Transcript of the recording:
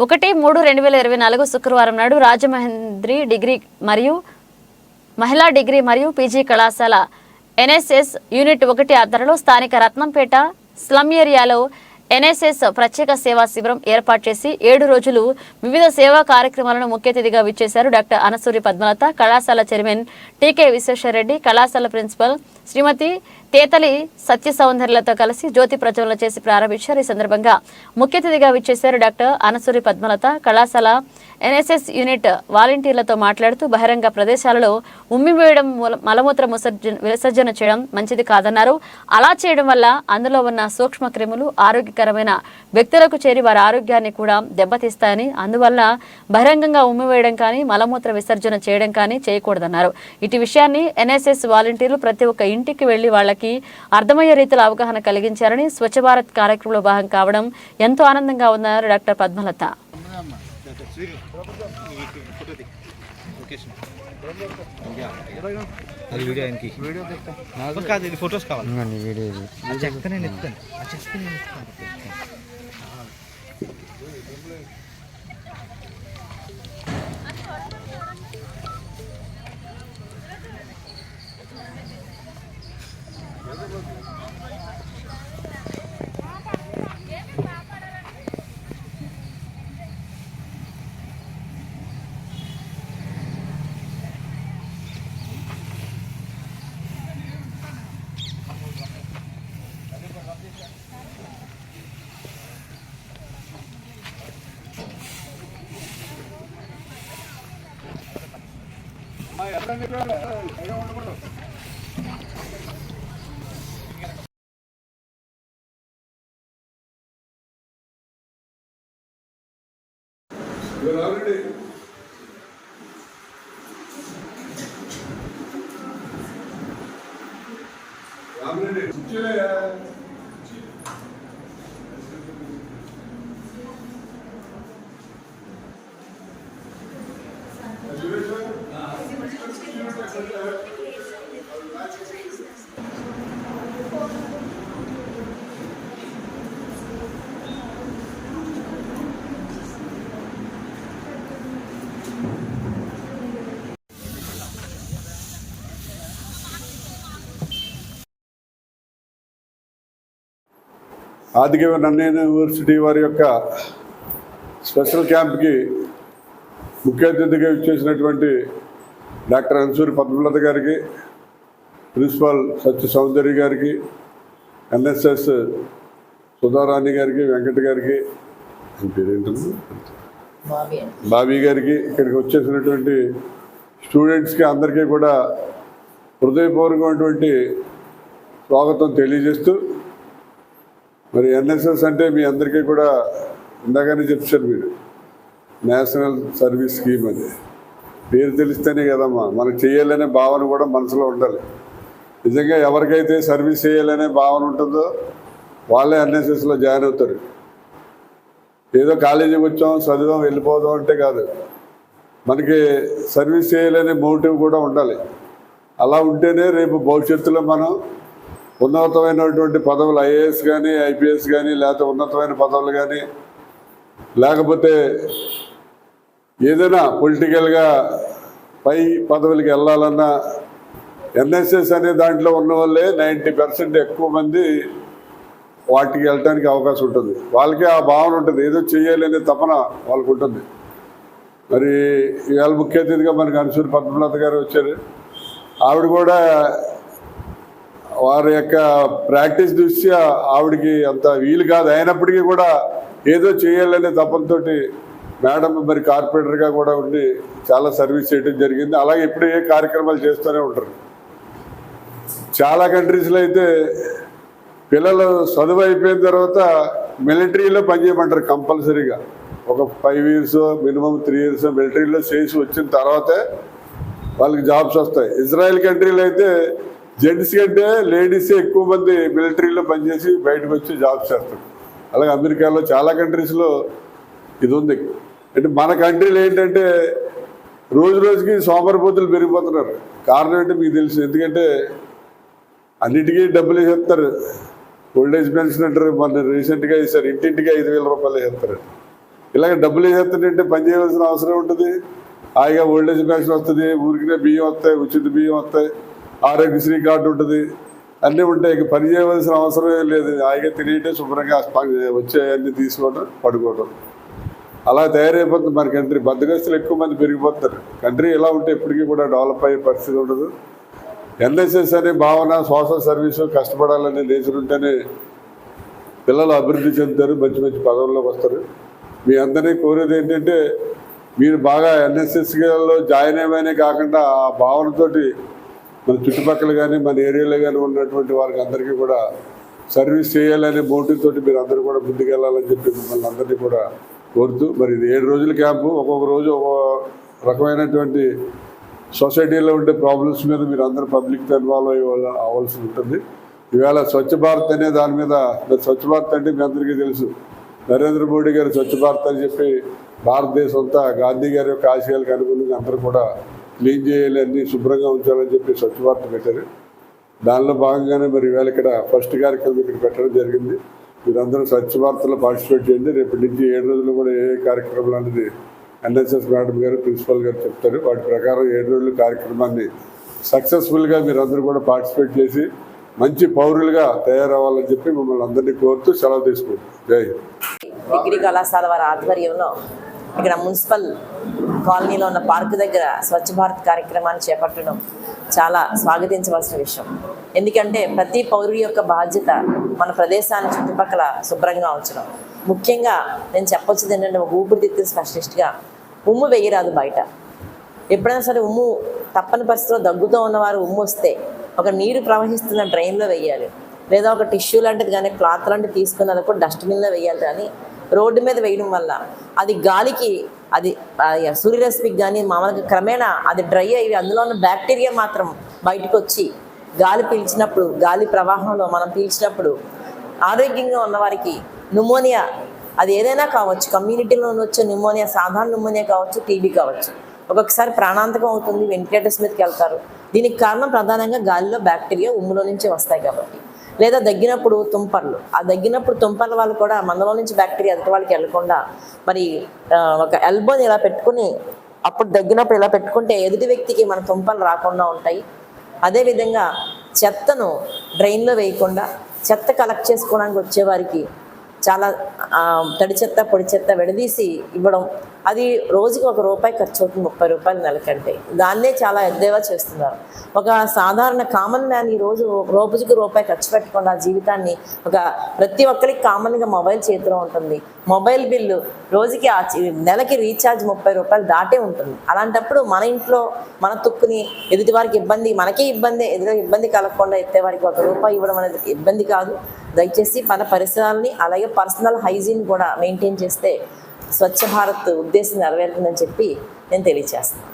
1-3-2024 శుక్రవారం నాడు రాజమహేంద్రి డిగ్రీ మరియు మహిళా డిగ్రీ మరియు పీజీ కళాశాల ఎన్ఎస్ఎస్ యూనిట్ 1 ఆధ్వర్యంలో స్థానిక రత్నంపేట స్లమ్ ఏరియాలో ఎన్ఎస్ఎస్ ప్రత్యేక సేవా శిబిరం ఏర్పాటు చేసి 7 రోజులు వివిధ సేవా కార్యక్రమాలను ముఖ్య అతిథిగా విచ్చేశారు. డాక్టర్ అనసూరి పద్మలత, కళాశాల చైర్మన్ టీకే విశ్వేశ్వరరెడ్డి, కళాశాల ప్రిన్సిపల్ శ్రీమతి తేతలి సత్య సౌందర్యలతో కలిసి జ్యోతి ప్రజ్వలన చేసి ప్రారంభించారు. ఈ సందర్భంగా ముఖ్య అతిథిగా విచ్చేశారు డాక్టర్ అనసూరి పద్మలత. కళాశాల ఎన్ఎస్ఎస్ యూనిట్ వాలంటీర్లతో మాట్లాడుతూ బహిరంగ ప్రదేశాలలో ఉమ్మి వేయడం, మలమూత్ర విసర్జన చేయడం మంచిది కాదన్నారు. అలా చేయడం వల్ల అందులో ఉన్న సూక్ష్మ క్రిములు ఆరోగ్యకరమైన వ్యక్తులకు చేరి వారి ఆరోగ్యాన్ని కూడా దెబ్బతీస్తాయని, అందువల్ల బహిరంగంగా ఉమ్మి వేయడం కానీ మలమూత్ర విసర్జన చేయడం కానీ చేయకూడదన్నారు. ఇటు విషయాన్ని ఎన్ఎస్ఎస్ వాలంటీర్లు ప్రతి ఒక్క ఇంటికి వెళ్లి వాళ్ళకి అర్థమయ్యే రీతిలో అవగాహన కలిగించారని, స్వచ్ఛ భారత్ కార్యక్రమంలో భాగం కావడం ఎంతో ఆనందంగా ఉందన్నారు డాక్టర్ పద్మలత. ఫోటోస్ కావాలి. ఆదికవి నన్నయ్య యూనివర్సిటీ వారి యొక్క స్పెషల్ క్యాంప్కి ముఖ్య అతిథిగా ఇచ్చేసినటువంటి డాక్టర్ అనసూరి పద్మలత గారికి, ప్రిన్సిపాల్ సత్య సౌందర్య గారికి, ఎన్ఎస్ఎస్ సుధారాణి గారికి, వెంకట గారికి, పేరేంటుంది బాబీ గారికి, ఇక్కడికి వచ్చేసినటువంటి స్టూడెంట్స్కి అందరికీ కూడా హృదయపూర్వకమైనటువంటి స్వాగతం తెలియజేస్తూ, మరి ఎన్ఎస్ఎస్ అంటే మీ అందరికీ కూడా ఇందాకనే చెప్పారు మీరు, నేషనల్ సర్వీస్ స్కీమ్ అది. పేరు తెలిస్తేనే కదమ్మా మనకు చేయాలనే భావన కూడా మనసులో ఉండాలి. నిజంగా ఎవరికైతే సర్వీస్ చేయాలనే భావన ఉంటుందో వాళ్ళే ఎన్ఎస్ఎస్లో జాయిన్ అవుతారు. ఏదో కాలేజీకి వచ్చాం చదివాం వెళ్ళిపోదాం అంటే కాదు, మనకి సర్వీస్ చేయాలనే మోటివ్ కూడా ఉండాలి. అలా ఉంటేనే రేపు భవిష్యత్తులో మనం ఉన్నతమైనటువంటి పదవులు ఐఏఎస్ కానీ, ఐపీఎస్ కానీ, లేకపోతే ఉన్నతమైన పదవులు కానీ, లేకపోతే ఏదైనా పొలిటికల్గా పై పదవులకి వెళ్ళాలన్నా ఎన్ఎస్ఎస్ అనే దాంట్లో ఉన్న వాళ్ళే 90% ఎక్కువ మంది వాటికి వెళ్ళటానికి అవకాశం ఉంటుంది. వాళ్ళకే ఆ భావన ఉంటుంది, ఏదో చేయాలనే తపన వాళ్ళకు ఉంటుంది. మరి ఇవాళ ముఖ్య అతిథిగా మనకు అనసూరి పద్మలత గారు వచ్చారు. ఆవిడ కూడా వారి యొక్క ప్రాక్టీస్ దృష్ట్యా ఆవిడకి అంత వీలు కాదు, అయినప్పటికీ కూడా ఏదో చేయాలనే తపనతో మేడం మరి కార్పొరేటర్గా కూడా ఉండి చాలా సర్వీస్ చేయడం జరిగింది. అలాగే ఇప్పుడు ఏ కార్యక్రమాలు చేస్తూనే ఉంటారు. చాలా కంట్రీస్లో అయితే పిల్లలు చదువు అయిపోయిన తర్వాత మిలిటరీలో పనిచేయమంటారు కంపల్సరీగా. ఒక 5 years మినిమం 3 years మిలిటరీలో చేసి వచ్చిన తర్వాతే వాళ్ళకి జాబ్స్ వస్తాయి. ఇజ్రాయెల్ కంట్రీలో అయితే జెంట్స్ కంటే లేడీసే ఎక్కువ మంది మిలిటరీలో పనిచేసి బయటకు వచ్చి జాబ్స్ చేస్తారు. అలాగే అమెరికాలో చాలా కంట్రీస్లో ఇది ఉంది. అంటే మన కంట్రీలో ఏంటంటే రోజు రోజుకి సోమరిపోతులు పెరిగిపోతున్నారు. కారణం ఏంటి మీకు తెలుసు, ఎందుకంటే అన్నిటికీ డబ్బులు వేసేస్తారు. ఓల్డ్ ఏజ్ పెన్షన్ అంటారు, మన రీసెంట్గా ఇస్తారు, ఇంటింటికి 5,000 రూపాయలు వేస్తారు. ఇలాగ డబ్బులు వేసేస్తుంటే పని చేయవలసిన అవసరం ఉంటుంది. హాయిగా ఓల్డేజ్ పెన్షన్ వస్తుంది, ఊరికినే బియ్యం వస్తాయి, ఉచిత బియ్యం వస్తాయి, ఆరోగ్యశ్రీ కార్డు ఉంటుంది, అన్నీ ఉంటాయి. ఇక పని చేయవలసిన అవసరమే లేదు. హాయిగా తినేటే శుభ్రంగా వచ్చే అన్నీ తీసుకోవడం, పడుకోవడం. అలా తయారైపోతుంది మన కంట్రీ. బద్దగస్తులు ఎక్కువ మంది పెరిగిపోతారు. కంట్రీ ఎలా ఉంటే ఎప్పటికీ కూడా డెవలప్ అయ్యే పరిస్థితి ఉండదు. ఎన్ఎస్ఎస్ అనే భావన, సోషల్ సర్వీసు, కష్టపడాలనే నేచర్ ఉంటేనే పిల్లలు అభివృద్ధి చెందుతారు, మంచి మంచి పదవుల్లోకి వస్తారు. మీ అందరినీ కోరేది ఏంటంటే మీరు బాగా ఎన్ఎస్ఎస్లో జాయిన్ అయ్యనే కాకుండా ఆ భావనతోటి మన చుట్టుపక్కల కానీ మన ఏరియాలో కానీ ఉన్నటువంటి వారికి అందరికీ కూడా సర్వీస్ చేయాలనే మోటివ్ తోటి మీరు అందరూ కూడా ముందుకెళ్ళాలని చెప్పి మిమ్మల్ని అందరినీ కూడా కోరుతూ, మరి ఇది 7 రోజుల క్యాంపు. ఒక్కొక్క రోజు ఒక్కొక్క రకమైనటువంటి సొసైటీలో ఉండే ప్రాబ్లమ్స్ మీద మీరు అందరూ పబ్లిక్తో ఇన్వాల్వ్ అవ్వాల్సి ఉంటుంది. ఈవేళ స్వచ్ఛ భారత్ అనే దాని మీద, స్వచ్ఛ భారత్ అంటే మీ అందరికీ తెలుసు, నరేంద్ర మోడీ గారు స్వచ్ఛ భారత్ అని చెప్పి భారతదేశం అంతా గాంధీ గారి యొక్క ఆశయాలకు అనుగుణంగా అందరూ కూడా క్లీన్ చేయాలి, అన్నీ శుభ్రంగా ఉంచాలని చెప్పి స్వచ్ఛ భారత్ పెట్టారు. దానిలో భాగంగానే మరి ఈవేళ ఇక్కడ ఫస్ట్ కార్యక్రమం ఇక్కడ పెట్టడం జరిగింది. మీరందరూ స్వచ్ఛ భారత్లో పార్టిసిపేట్ చేయండి. రేపటి నుంచి 7 రోజులు కూడా ఏ కార్యక్రమాలు అనేది ఎన్ఎస్ఎస్ మేడం గారు, ప్రిన్సిపల్ గారు చెప్తారు. వాటి ప్రకారం 7 రోజుల కార్యక్రమాన్ని సక్సెస్ఫుల్గా మీరందరూ కూడా పార్టిసిపేట్ చేసి మంచి పౌరులుగా తయారవ్వాలని చెప్పి మిమ్మల్ని అందరినీ కోరుతూ సెలవు తీసుకుంటాం. జై హింద్. డిగ్రీ కళాశాల వారి ఆధ్వర్యంలో ఇక్కడ మున్సిపల్ కాలనీలో ఉన్న పార్కు దగ్గర స్వచ్ఛ భారత్ కార్యక్రమాన్ని చేపట్టడం చాలా స్వాగతించవలసిన విషయం. ఎందుకంటే ప్రతి పౌరుడి యొక్క బాధ్యత మన ప్రదేశాన్ని చుట్టుపక్కల శుభ్రంగా ఉంచడం. ముఖ్యంగా నేను చెప్పొచ్చేది ఏంటంటే, ఒక ఊపిరితిత్తుల స్పెషలిస్ట్గా ఉమ్ము వేయరాదు బయట. ఎప్పుడైనా సరే ఉమ్ము తప్పని పరిస్థితిలో దగ్గుతూ ఉన్నవారు ఉమ్ము వస్తే ఒక నీరు ప్రవహిస్తున్న డ్రైన్లో వేయాలి, లేదా ఒక టిష్యూ లాంటిది కానీ క్లాత్ లాంటిది తీసుకుని అది కూడా డస్ట్బిన్లో వేయాలి. కానీ రోడ్డు మీద వేయడం వల్ల అది గాలికి, అది సూర్యరశ్మికి కానీ మామూలుగా క్రమేణా అది డ్రై అయ్యి అందులో ఉన్న బ్యాక్టీరియా మాత్రం బయటకు వచ్చి గాలి పీల్చినప్పుడు, గాలి ప్రవాహంలో మనం పీల్చినప్పుడు ఆరోగ్యంగా ఉన్నవారికి న్యూమోనియా, అది ఏదైనా కావచ్చు, కమ్యూనిటీలో వచ్చే న్యూమోనియా, సాధారణ న్యూమోనియా కావచ్చు, టీబీ కావచ్చు, ఒక్కొక్కసారి ప్రాణాంతకం అవుతుంది, వెంటిలేటర్స్ మీదకి వెళ్తారు. దీనికి కారణం ప్రధానంగా గాలిలో బ్యాక్టీరియా ఉమ్ములో నుంచే వస్తాయి కాబట్టి. లేదా దగ్గినప్పుడు తుంపర్లు, ఆ దగ్గినప్పుడు తుంపర్ల వాళ్ళు కూడా మనలో నుంచి బ్యాక్టీరియా ఎదుటి వాళ్ళకి వెళ్ళకుండా మరి ఒక ఎల్బోని ఇలా పెట్టుకుని అప్పుడు దగ్గినప్పుడు ఇలా పెట్టుకుంటే ఎదుటి వ్యక్తికి మన తుంపర్లు రాకుండా ఉంటాయి. అదేవిధంగా చెత్తను డ్రైన్లో వేయకుండా చెత్త కలెక్ట్ చేసుకోవడానికి వచ్చేవారికి చాలా తడి చెత్త పొడి చెత్త విడదీసి ఇవ్వడం, అది రోజుకి ₹1 ఖర్చు అవుతుంది, ₹30 నెలకంటే. దాన్నే చాలా ఎద్దేవా చేస్తున్నారు. ఒక సాధారణ కామన్ మ్యాన్ ఈరోజు రోజుకి ₹1 ఖర్చు పెట్టకుండా జీవితాన్ని, ఒక ప్రతి ఒక్కరికి కామన్గా మొబైల్ చేతిలో ఉంటుంది. మొబైల్ బిల్లు రోజుకి నెలకి రీఛార్జ్ ₹30 దాటే ఉంటుంది. అలాంటప్పుడు మన ఇంట్లో మన తుక్కుని ఎదుటి వారికి ఇబ్బంది, మనకే ఇబ్బంది, ఎదురు ఇబ్బంది కలగకుండా ఎత్తేవారికి ₹1 ఇవ్వడం అనేది ఇబ్బంది కాదు. దయచేసి మన పరిసరాలని అలాగే పర్సనల్ హైజీన్ కూడా మెయింటైన్ చేస్తే స్వచ్ఛ భారత్ ఉద్దేశం నెరవేరుతుందని చెప్పి నేను తెలియజేస్తాను.